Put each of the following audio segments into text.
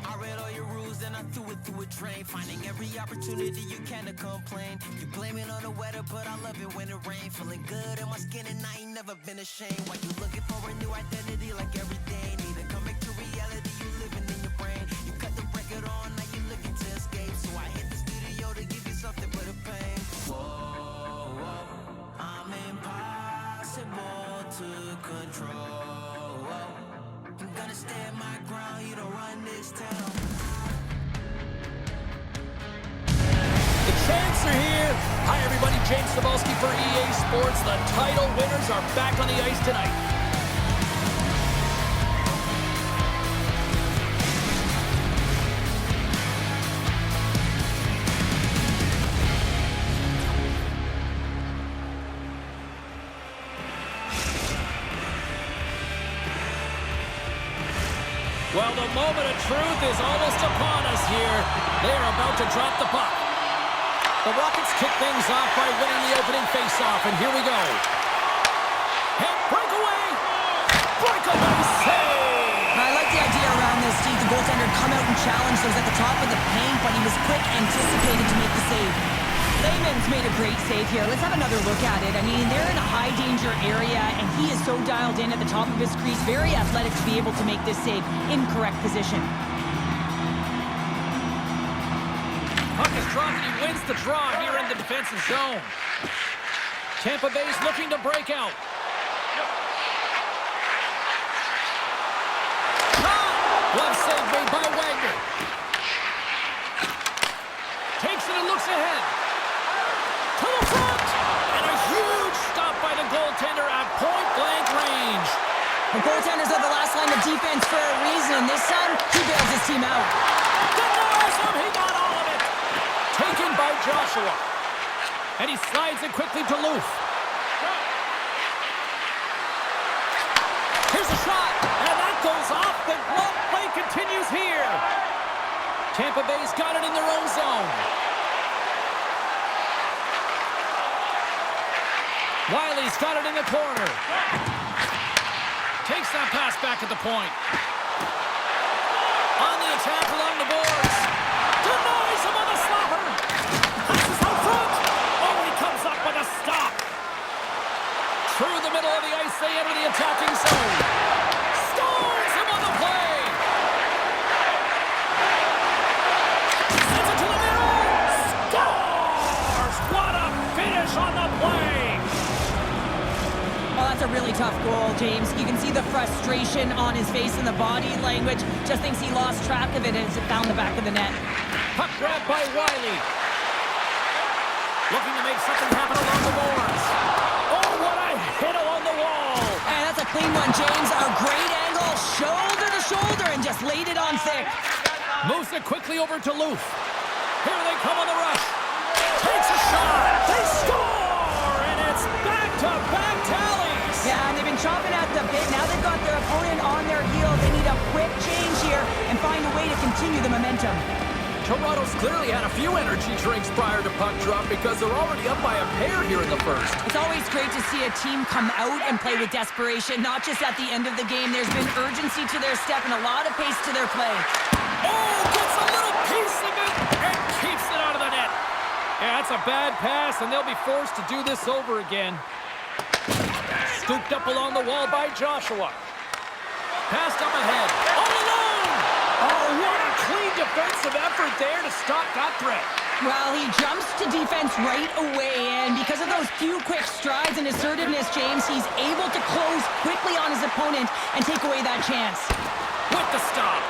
I read all your rules and I threw it through a train. Finding every opportunity you can to complain. You blame it on the weather, but I love it when it rains. Feeling good in my skin and I ain't never been ashamed. While you looking for a new identity like every day. Need to come back to reality, you living in your brain. You cut the record on, now you looking to escape. So I hit the studio to give you something but a pain. Whoa, whoa, I'm impossible to control. I'm gonna stand my ground, you don't run this town. The champs are here. Hi everybody, James Cebulski for EA Sports. The title winners are back on the ice tonight. Well, the moment of truth is almost upon us here. They are about to drop the puck. The Rockets kick things off by winning the opening faceoff, and here we go. Head breakaway! Breakaway save! I like the idea around this, Steve. The goaltender come out and challenge those at the top of the paint, but he was quick, anticipated to make the save. Layman's made a great save here. Let's have another look at it. I mean, they're in a high-danger area, and he is so dialed in at the top of his crease. Very athletic to be able to make this save. Incorrect position. Puck is dropped, and he wins the draw here in the defensive zone. Tampa Bay's looking to break out. Glove save made by Wagner. Takes it and looks ahead. To the front! And a huge stop by the goaltender at point-blank range. The goaltenders are the last line of defense for a reason. This time, he bails his team out. Denies him! He got all of it! Taken by Joshua. And he slides it quickly to Loof. Here's a shot! And that goes off. The glove play continues here. Tampa Bay's got it in their own zone. Wiley's got it in the corner. Takes that pass back at the point. On the attack along the boards. Denies him on the slapper. Passes out front. Oh, he comes up with a stop. Through the middle of the ice, they enter the attacking zone. Scores him on the play. Sends it to the middle. Scores. What a finish on the play. Well, that's a really tough goal, James. You can see the frustration on his face and the body language. Just thinks he lost track of it as it found the back of the net. Puck grab by Wiley. Looking to make something happen along the boards. Oh, what a hit along the wall. And that's a clean one, James. A great angle, shoulder to shoulder, and just laid it on thick. Moves it quickly over to Loof. Here they come on the rush. Takes a shot. They score! And it's back-to-back tallies. Yeah, and they've been chopping at the bit. Now they've got their opponent on their heels. They need a quick change here and find a way to continue the momentum. Toronto's clearly had a few energy drinks prior to puck drop because they're already up by a pair here in the first. It's always great to see a team come out and play with desperation, not just at the end of the game. There's been urgency to their step and a lot of pace to their play. Oh, gets a little piece of it and keeps it out of the net. Yeah, that's a bad pass, and they'll be forced to do this over again. Scooped up along the wall by Joshua. Passed up ahead. All alone! Oh, what a clean defensive effort there to stop that threat. Well, he jumps to defense right away, and because of those few quick strides and assertiveness, James, he's able to close quickly on his opponent and take away that chance. With the stop.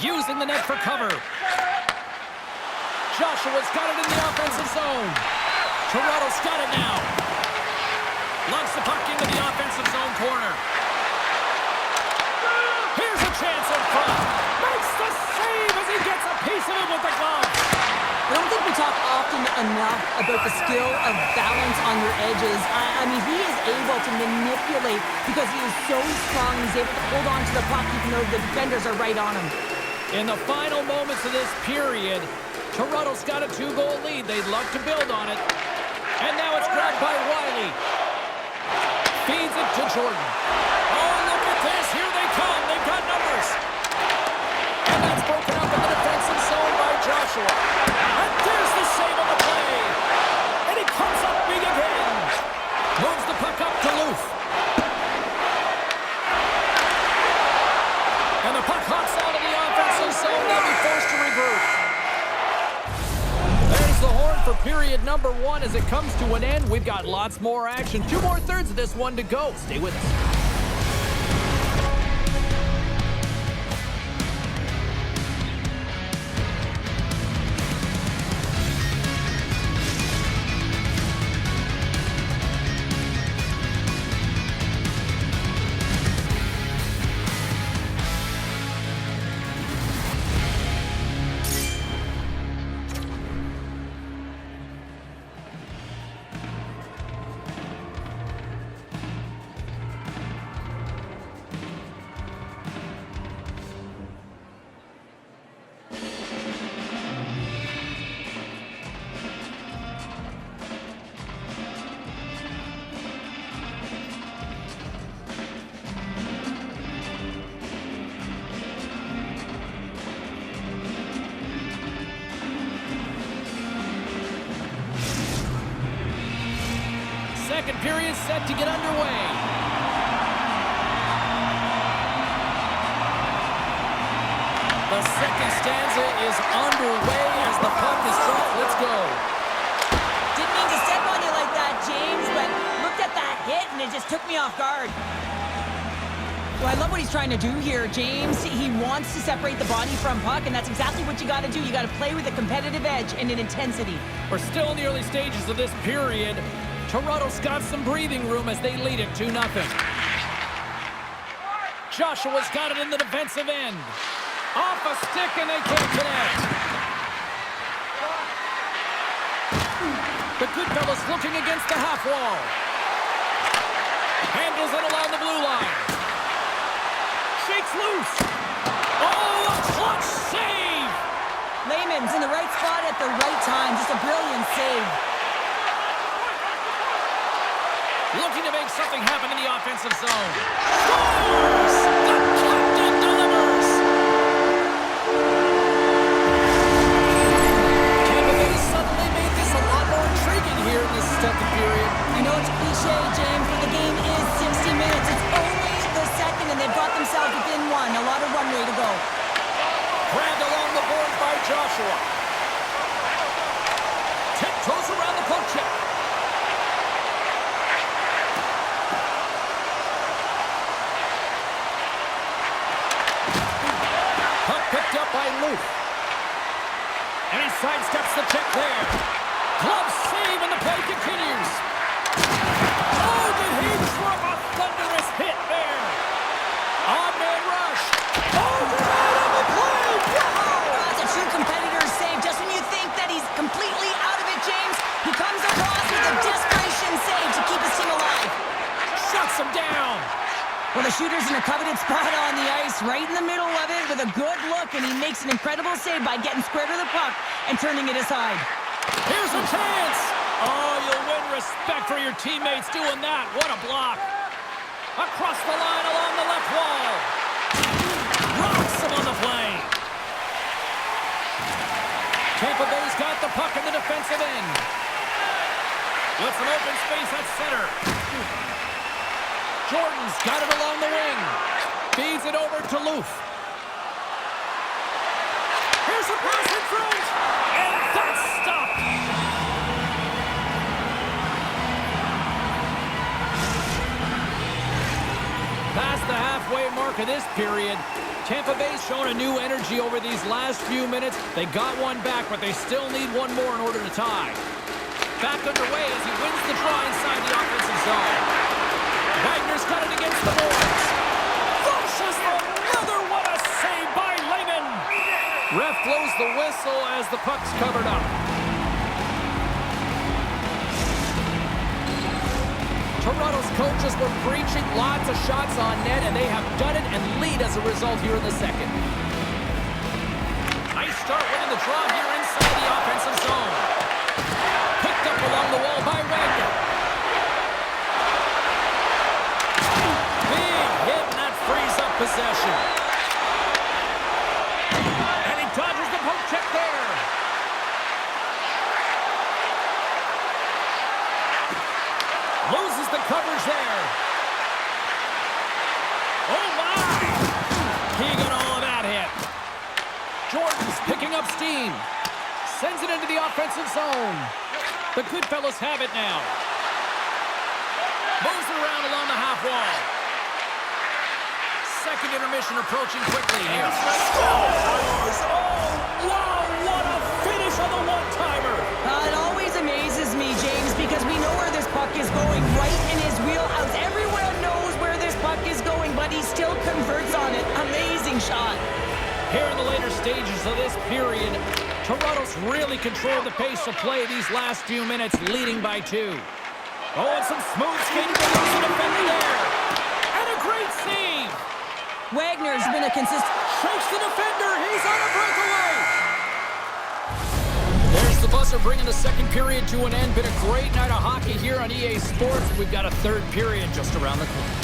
Using the net for cover. Joshua's got it in the offensive zone. Toronto's got it now. Lugs the puck into the offensive zone corner. Here's a chance in front. Makes the save as he gets a piece of it with the glove. I don't think we talk often enough about the skill of balance on your edges. I mean, he is able to manipulate because he is so strong. He's able to hold on to the puck even though the defenders are right on him. In the final moments of this period, Toronto's got a 2-goal lead. They'd love to build on it. And now it's grabbed by Wiley. Feeds it to Jordan. Oh, look at this. Here they come. They've got numbers. And that's broken up in the defensive zone by Joshua. And there's the save on the play. And he comes up big again. Moves the puck up to Loof. And the puck hops out of the offensive zone. They'll be forced to regroup. There's the horn for period number 1 as it comes to an end. We've got lots more action. 2 more thirds of this one to go. Stay with us. Second period set to get underway. The second stanza is underway as the puck is dropped. Let's go. Didn't mean to step on you like that, James, but looked at that hit and it just took me off guard. Well, I love what he's trying to do here, James. He wants to separate the body from puck, and that's exactly what you got to do. You got to play with a competitive edge and an intensity. We're still in the early stages of this period. Toronto's got some breathing room as they lead it 2-0. Joshua's got it in the defensive end. Off a stick and they can't connect. The Goodfellas looking against the half wall. Handles it along the blue line. Shakes loose. Oh, a clutch save! Lehman's in the right spot at the right time. Just a brilliant save. Looking to make something happen in the offensive zone. Scores! The captain delivers! Tampa Bay suddenly made this a lot more intriguing here in this second period. I know it's cliche, James, but the game is 60 minutes. It's only the second, and they've got themselves within one. A lot of runway to go. Grabbed along the board by Joshua. Tiptoes around the poke check. Picked up by Luke. And he sidesteps the check there. Glove save and the play continues. Oh, did he drop a thunderous hit there? Odd man rush. Oh, right on the play. Wow! That's a true competitor's save. Just when you think that he's completely out of it, James, he comes across with a desperation save to keep his team alive. Shuts him down. Well, the shooter's in a coveted spot on the ice, right in the middle of it with a good look, and he makes an incredible save by getting square to the puck and turning it aside. Here's a chance. Oh, you'll win respect for your teammates doing that. What a block. Across the line along the left wall. Rocks him on the play. Tampa Bay's got the puck in the defensive end. With some open space at center. Jordan's got it along the wing. Feeds it over to Loof. Here's a pass in front. And that's stopped. Past the halfway mark of this period, Tampa Bay's shown a new energy over these last few minutes. They got one back, but they still need one more in order to tie. Back underway as he wins the draw inside the offensive zone. Wagner's got it against the boards. Flushes another. What a save by Lehman. Ref blows the whistle as the puck's covered up. Toronto's coaches were preaching lots of shots on net, and they have done it and lead as a result here in the second. Nice start winning the draw here inside the offensive zone. Picked up along the wall by Wagner. coverage there. Oh, my! He got all of that hit. Jordan's picking up steam. Sends it into the offensive zone. The Goodfellas have it now. Moves it around along the half wall. Second intermission approaching quickly here. Oh, wow, what a finish on the one-timer. It always amazes me, James, because we know where this puck is going, right in his wheelhouse. Everyone knows where this puck is going, but he still converts on it. Amazing shot. Here in the later stages of this period, Toronto's really controlled the pace of play these last few minutes, leading by 2. Oh, and some smooth skating to lose the defender there. And a great save. Wagner's been a consistent... Shakes the defender. He's on a breakaway. There's the buzzer bringing the second period to an end. Been a great night of hockey here on EA Sports. We've got a third period just around the corner.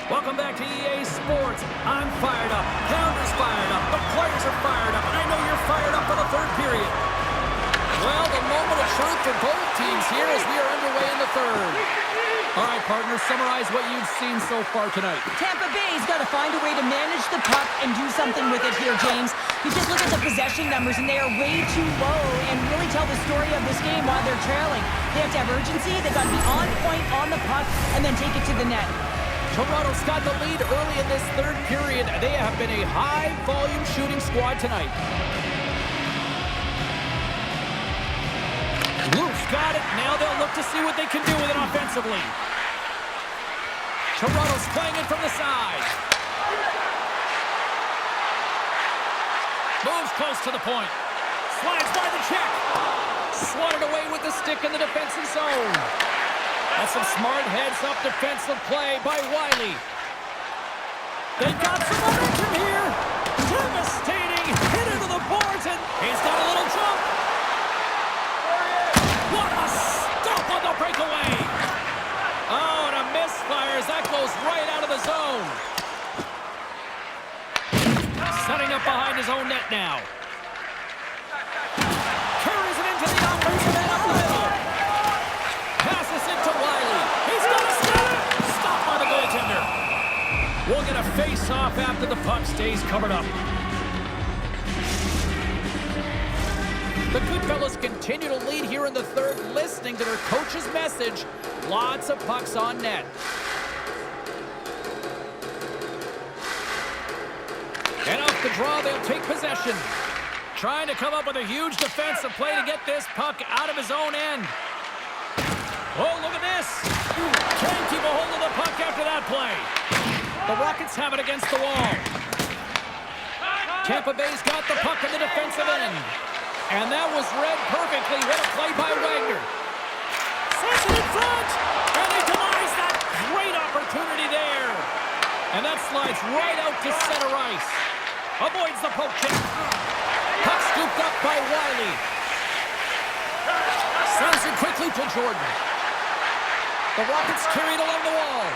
Welcome back to EA Sports. I'm fired up. Pounder's fired up. The players are fired up. And I know you're fired up for the third period. Well, the moment of truth for both teams here as we are underway in the third. All right, partners, summarize what you've seen so far tonight. Tampa Bay's got to find a way to manage the puck and do something with it here, James. You just look at the possession numbers, and they are way too low and really tell the story of this game while they're trailing. They have to have urgency. They've got to be on point on the puck and then take it to the net. Toronto's got the lead early in this third period. They have been a high-volume shooting squad tonight. Luke's got it. Now they'll look to see what they can do with it offensively. Toronto's playing it from the side. Moves close to the point. Slides by the check. Swatted away with the stick in the defensive zone. That's some smart heads-up defensive play by Wiley. They've got some momentum here. Devastating hit into the boards, and he's got a little jump. What a stop on the breakaway. Oh, and a misfire as that goes right out of the zone. Setting up behind his own net now. Carries it into the offensive end up the middle. Passes it to Wiley. He's got a stop. Stop by the goaltender. We'll get a face-off after the puck stays covered up. The Goodfellas continue to lead here in the third, listening to their coach's message. Lots of pucks on net. And off the draw, they'll take possession. Trying to come up with a huge defensive play to get this puck out of his own end. Oh, look at this. Can't keep a hold of the puck after that play. The Rockets have it against the wall. Tampa Bay's got the puck in the defensive end. And that was read perfectly. What a play by Wagner. Sends it in front. And they denies that great opportunity there. And that slides right out to center ice. Avoids the poke check. Puck scooped up by Wiley. Sends it quickly to Jordan. The Rockets carried along the wall.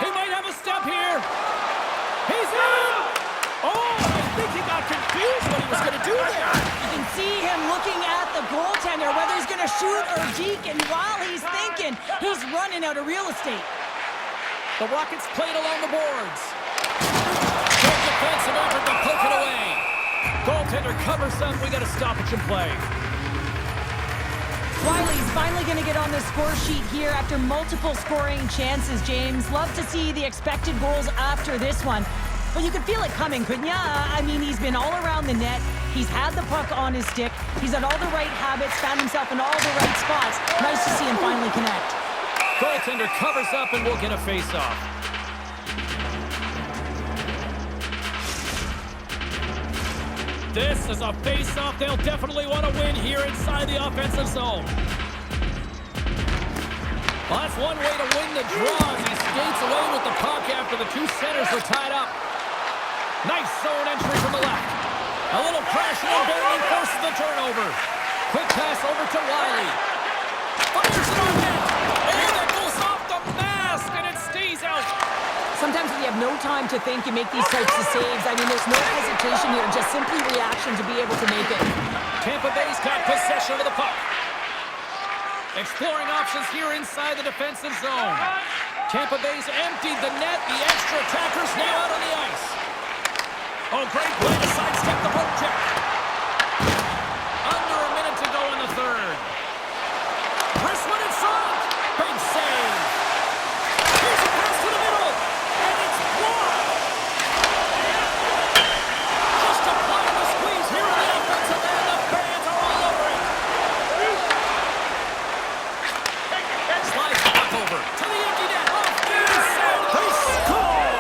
He might have a step here. He's in! Oh, I think he got confused what he was going to do there. You can see him looking at the goaltender, whether he's going to shoot or deke, and while he's thinking, he's running out of real estate. The Rockets played along the boards. Good defensive effort to poke it away. Goaltender covers up. We got a stoppage in play. Wiley's finally going to get on the score sheet here after multiple scoring chances, James. Love to see the expected goals after this one. Well, you could feel it coming, couldn't ya? I mean, he's been all around the net. He's had the puck on his stick. He's had all the right habits, found himself in all the right spots. Nice to see him finally connect. Goaltender covers up and we'll get a face-off. This is a face-off they'll definitely want to win here inside the offensive zone. Well, that's one way to win the draw as he skates away with the puck after the two centers were tied up. Nice zone entry from the left. A little crashing and banging forces the turnover. Quick pass over to Wiley. Fires it on net. Oh, that goes off the mask and it stays out. Sometimes when you have no time to think, you make these types of saves. I mean, there's no hesitation here, just simply reaction to be able to make it. Tampa Bay's got possession of the puck. Exploring options here inside the defensive zone. Tampa Bay's emptied the net. The extra attackers now out on the ice. Oh, great play to sidestep the poke check. Under a minute to go in the third. Pressman in front. Big save. Here's a pass to the middle. And it's blocked. Just applying the squeeze here in the offensive end. The fans are all over it. Slides the puck over to the empty net. Off the inside. They score.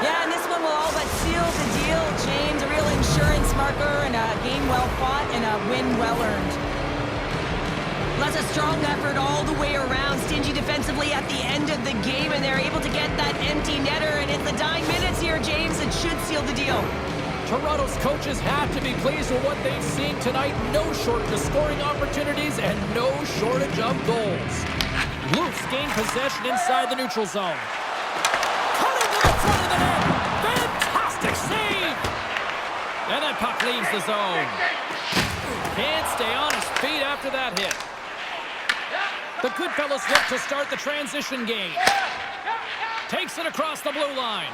Yeah, and this one will all but seal the deal, James. A real insurance marker and a game well fought and a win well earned. That's a strong effort all the way around. Stingy defensively at the end of the game, and they're able to get that empty netter. And in the dying minutes here, James, it should seal the deal. Toronto's coaches have to be pleased with what they've seen tonight. No shortage of scoring opportunities and no shortage of goals. Leafs gain possession inside the neutral zone. Cutting to the front of the net. Fantastic save! And that puck leaves the zone. Can't stay on his feet after that hit. The Goodfellas look to start the transition game. Takes it across the blue line.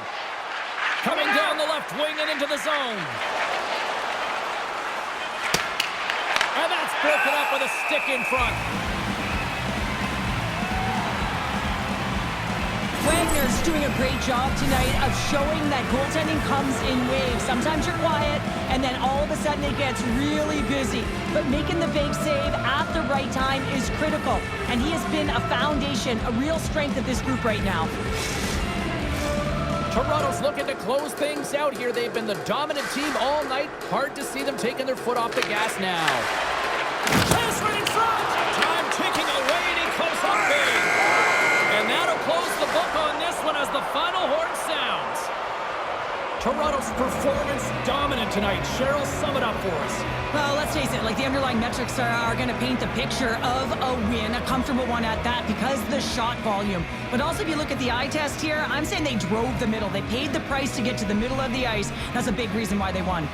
Coming down the left wing and into the zone. And that's broken up with a stick in front. Wagner's doing a great job tonight of showing that goaltending comes in waves. Sometimes you're quiet, and then all of a sudden it gets really busy. But making the big save at the right time is critical. And he has been a foundation, a real strength of this group right now. Toronto's looking to close things out here. They've been the dominant team all night. Hard to see them taking their foot off the gas now. Chance right in front. Time ticking away, and he comes up big. And that'll close the book on this one as the final horn sounds. Toronto's performance dominant tonight. Cheryl, sum it up for us. Well, let's face it, like the underlying metrics are going to paint the picture of a win, a comfortable one at that, because of the shot volume. But also, if you look at the eye test here, I'm saying they drove the middle. They paid the price to get to the middle of the ice. That's a big reason why they won.